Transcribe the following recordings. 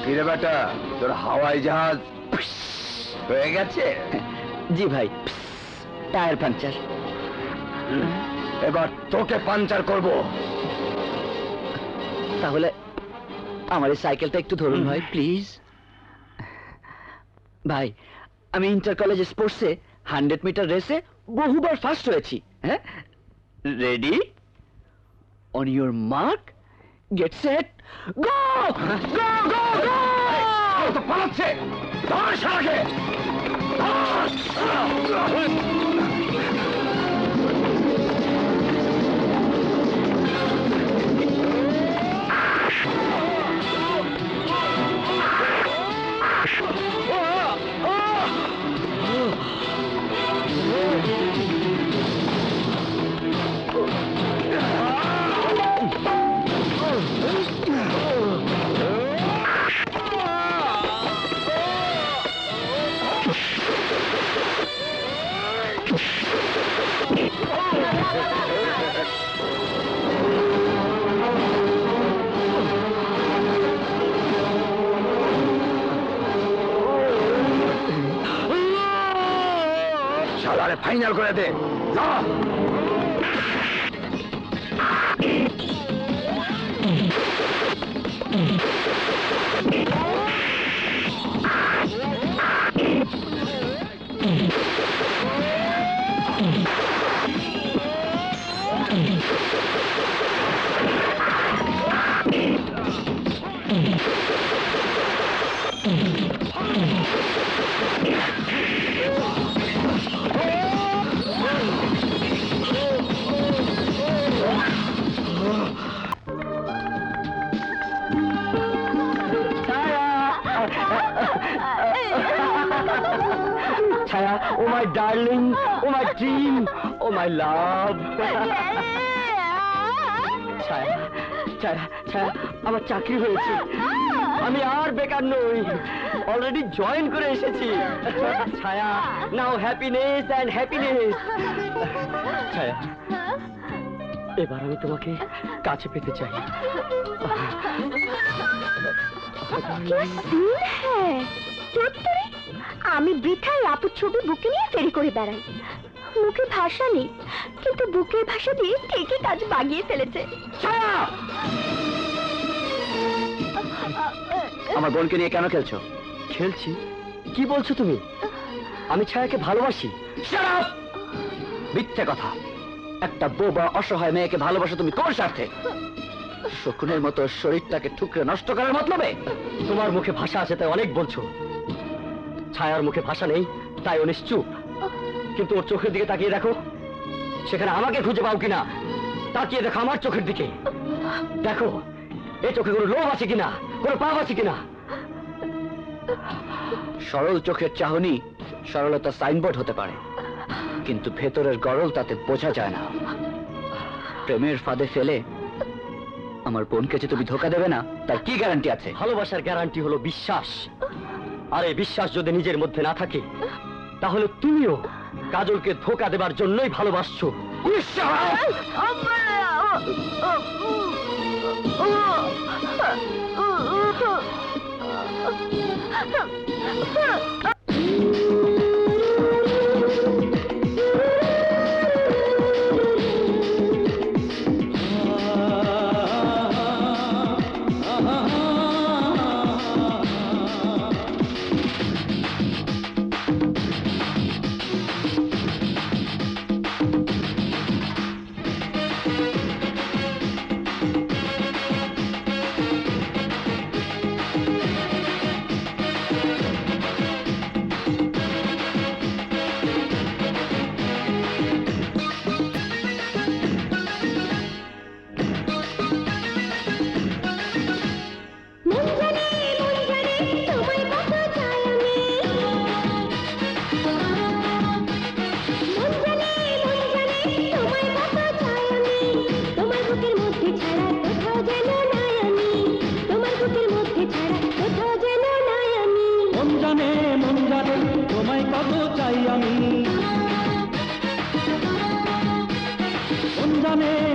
কিরে বেটা, তোর হাওয়াই জাহাজ হয়ে গেছে? জি ভাই, টায়ার পাঞ্চার। এবার তোকে পাঞ্চার করব। তাহলে আমার এই সাইকেলটা একটু ধরুন ভাই, প্লিজ। ভাই, আমি ইন্টার কলেজ স্পোর্টসে 100 মিটার রেসে বহুবার ফার্স্ট হয়েছি। হ্যাঁ, ready, on your mark, get set, go go go go! তো পালাচ্ছে, ধর শালাকে! শালারে ফাইনাল করে দে, যা! ছায়া, ও my darling, O my dream, ও মাই লাভ। ছায়া, ছায়া, ছায়া, আমার চাকরি হয়েছে, আমি আর বেকার নই, অলরেডি জয়েন করে এসেছি। ছায়া, নাও হ্যাপিনেস অ্যান্ড হ্যাপিনেস। ছায়া, এবার আমি তোমাকে কাছে পেতে চাই। আমি বৃথায় আপুর ছবি বুকে নিয়ে ফেরি করে বেড়াই। মুখে ভাষা নেই, কিন্তু বুকের ভাষা দিয়ে ঠিকই কাজ বাগিয়ে ফেলেছে। আমার বোনকে নিয়ে কেন খেলছো? খেলছি? কি বলছো তুমি? আমি ছায়াকে ভালোবাসি। মিথ্যে কথা। একটা বোবা অসহায় মেয়েকে ভালোবাসো তুমি কোন স্বার্থে? শকুনের মতো শরীরটাকে ঠুকরে নষ্ট করার মতলবে? তোমার মুখে ভাষা আছে তাই অনেক বলছো, ছায়ার মুখে ভাষা নেই তাই ও নিশ্চুপ। কিন্তু ওর চোখের দিকে তাকিয়ে দেখো, সেখানে আমাকে খুঁজে পাও কিনা। তাকিয়ে দেখো আমার চোখের দিকে, দেখো এই চোখে কোনো লোভ আছে কিনা, কোনো পাপ আছে কিনা। সরল চোখের চাহনি সরলতা সাইনবোর্ড হতে পারে, কিন্তু ভেতরের গরল তাতে বোঝা যায় না। প্রেমের ফাঁদে ফেলে আমার বোনকে যে তুমি ধোকা দেবে না তার কি গ্যারান্টি আছে? ভালোবাসার গ্যারান্টি হলো বিশ্বাস, আর এই বিশ্বাস যদি নিজের মধ্যে না থাকে তাহলে তুমিও কাজলকে ধোকা দেবার জন্যই ভালোবাসছো।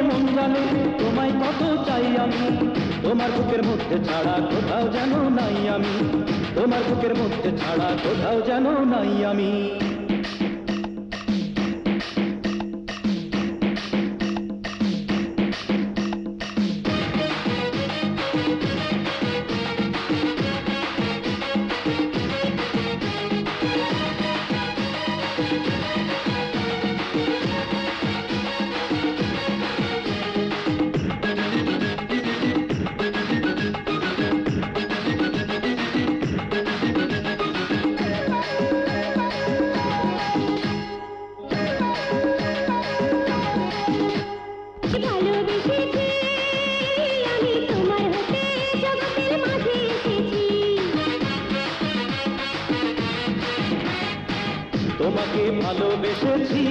মন জানে তোমায় কত চাই আমি, তোমার বুকের মধ্যে ছাড়া কোথাও যেন নাই আমি, তোমার বুকের মধ্যে ছাড়া কোথাও যেন নাই আমি। ভালোবেসেছি আমি তোমার হতে জগতের মাঝে এসেছি। তোমাকে ভালোবেসেছি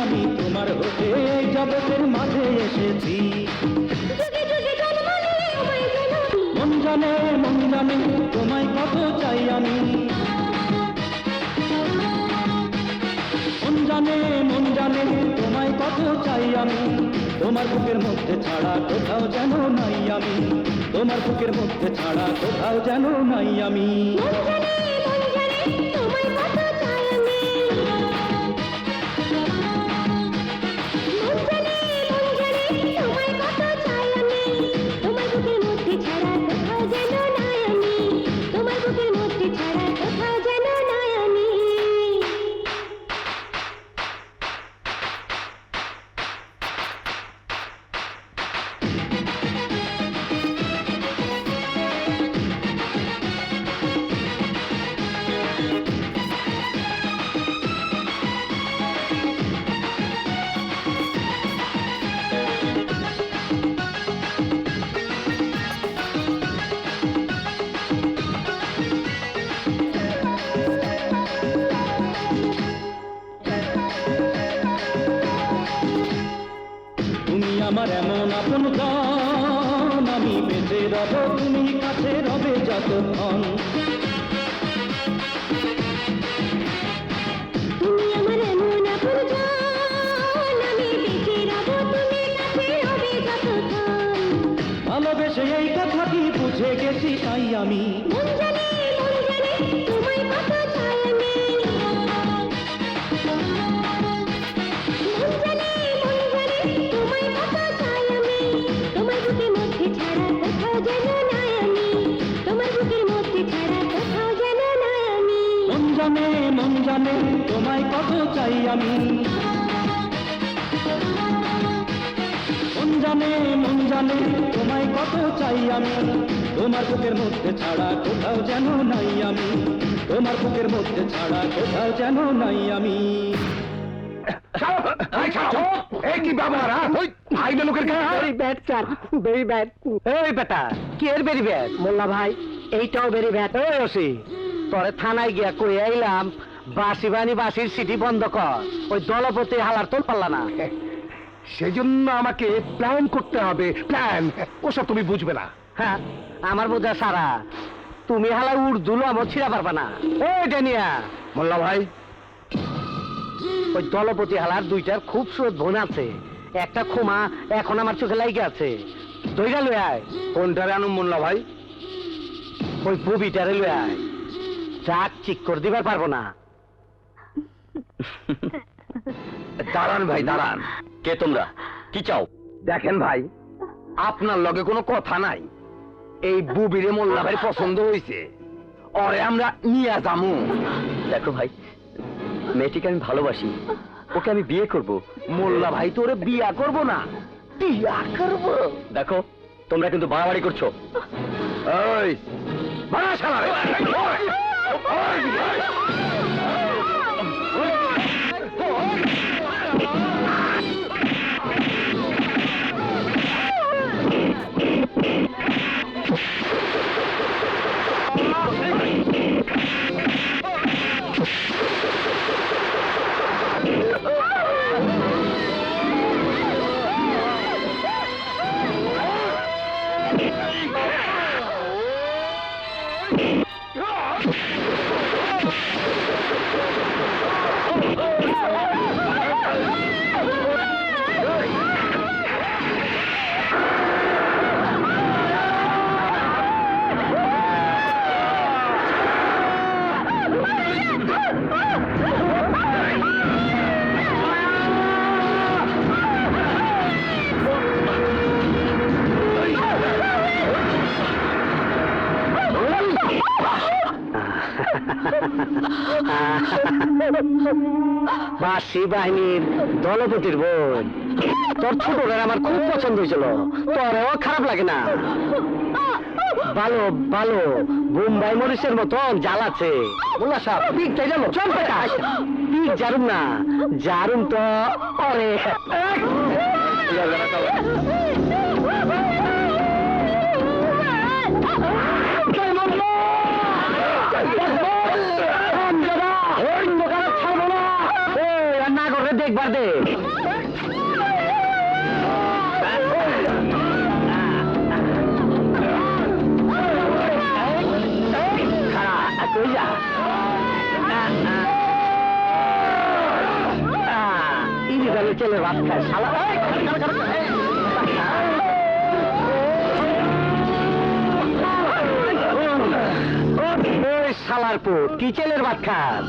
আমি, তোমার হতে জগতের মাঝে এসেছি। যুগে যুগে জন্ম নিয়ে আমায় যেন মন জানে তোমায় কত চাই আমি, মন জানে তোমায় কত চাই আমি, তোমার বুকের মধ্যে ছাড়া কোথাও যেন নাই আমি, তোমার বুকের মধ্যে ছাড়া কোথাও যেন নাই আমি। মন জানে তোমায় কত চাই আমি। মন জানে তোমায় কত চাই আমি, তোমার বুকের মধ্যে ছাড়া কোথাও যেন নাই আমি, তোমার বুকের মধ্যে ছাড়া কোথাও যেন নাই আমি। তুমি আমার এমন আপন জন, আমি বেঁচে রব তুমি কাছে রবে যতক্ষণ। তুমি আমার এমন আপনজন, আমি বেঁচে রব তুমি কাছে রবে যতক্ষণ। ভালোবেসে এই কথাটি বুঝে গেছি তাই আমি, মন জানে তোমায় কত চাই আমি। মন জানে তোমায় কত চাই আমি, তোমার বুকের মধ্যে ছাড়া কোথাও যেন নাই আমি, তোমার বুকের মধ্যে ছাড়া কোথাও যেন নাই আমি। মন জানে তোমায় কত চাই আমি, মন জানে তোমায় কত চাই আমি, তোমার বুকের মধ্যে ছাড়া কোথাও যেন নাই আমি, তোমার বুকের মধ্যে ছাড়া কোথাও যেন নাই আমি। এই কি ব্যবহার? আইনা লোকের গায়ে হাত? Very bad sir, very bad. এই বেটা, কি এর ভেরি ব্যাড? মোল্লা ভাই, এইটাও ভেরি ব্যাড। এই ওসি, তোরে থানায় গিয়া কই আইলাম, বাসি বানি বাসির সিটি বন্ধ কর। ওই দলপতি হালার তোল পারলা না। সেজন্য আমাকে প্ল্যান করতে হবে, প্ল্যান। ওসব তুমি বুঝবে না। হ্যাঁ, আমার বোঝা সারা। তুমি হালা উর্দু আমার ছিড়া পারবা না। এই ডেনিয়া, মোল্লা ভাই, ওই দলপতি হালার দুইটার খুব সুরত বোন আছে, একটা খুমা এখন আমার চোখে লাইগে আছে। দইটা লয়ে আয়। কোনটারে আনুম মোল্লা ভাই? ওই ববিটারে লয়ে আয়। চাক চিক করে দিবার পারবো না। দাঁড়ান ভাই, দাঁড়ান। কে তোমরা? কি চাও? দেখেন ভাই, আপনার লগে কোনো কথা নাই। এই বুবিরে মোল্লা ভাই পছন্দ হয়েছে, ওরে আমরা নিয়ে যামু। দেখো ভাই, মেয়েটিকে আমি ভালোবাসি, ওকে আমি বিয়ে করব। মোল্লা ভাই তো ওরে বিয়া করবো না, বিয়া করবো। দেখো, তোমরা কিন্তু বাড়াবাড়ি করছো। ওই বাড়া শালা রে। বাসি বাহিনীর দলপতির বোন। তোর ছোটটার আমার খুব পছন্দ হয়েছিল, তোরেও খারাপ লাগে না? ভালো ভালো বোম্বাই মরিচের মতন জাল আছে। মোল্লা সাহেব পিক চাই জানো? চল বেটা, পিক জারুম না, জারুম তো অরে। না করে দেখবার দে। চলে ভাত খায় শালা। ওই শালার পুত কি চেলের ভাত খাস?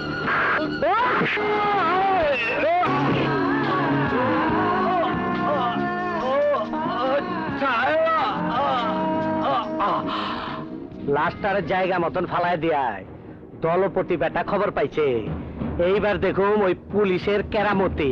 লাস্টার জায়গা মতন ফালায় দিয়ায় দলপতি বেটা খবর পাইছে। এইবার দেখুম ওই পুলিশের কেরামতি।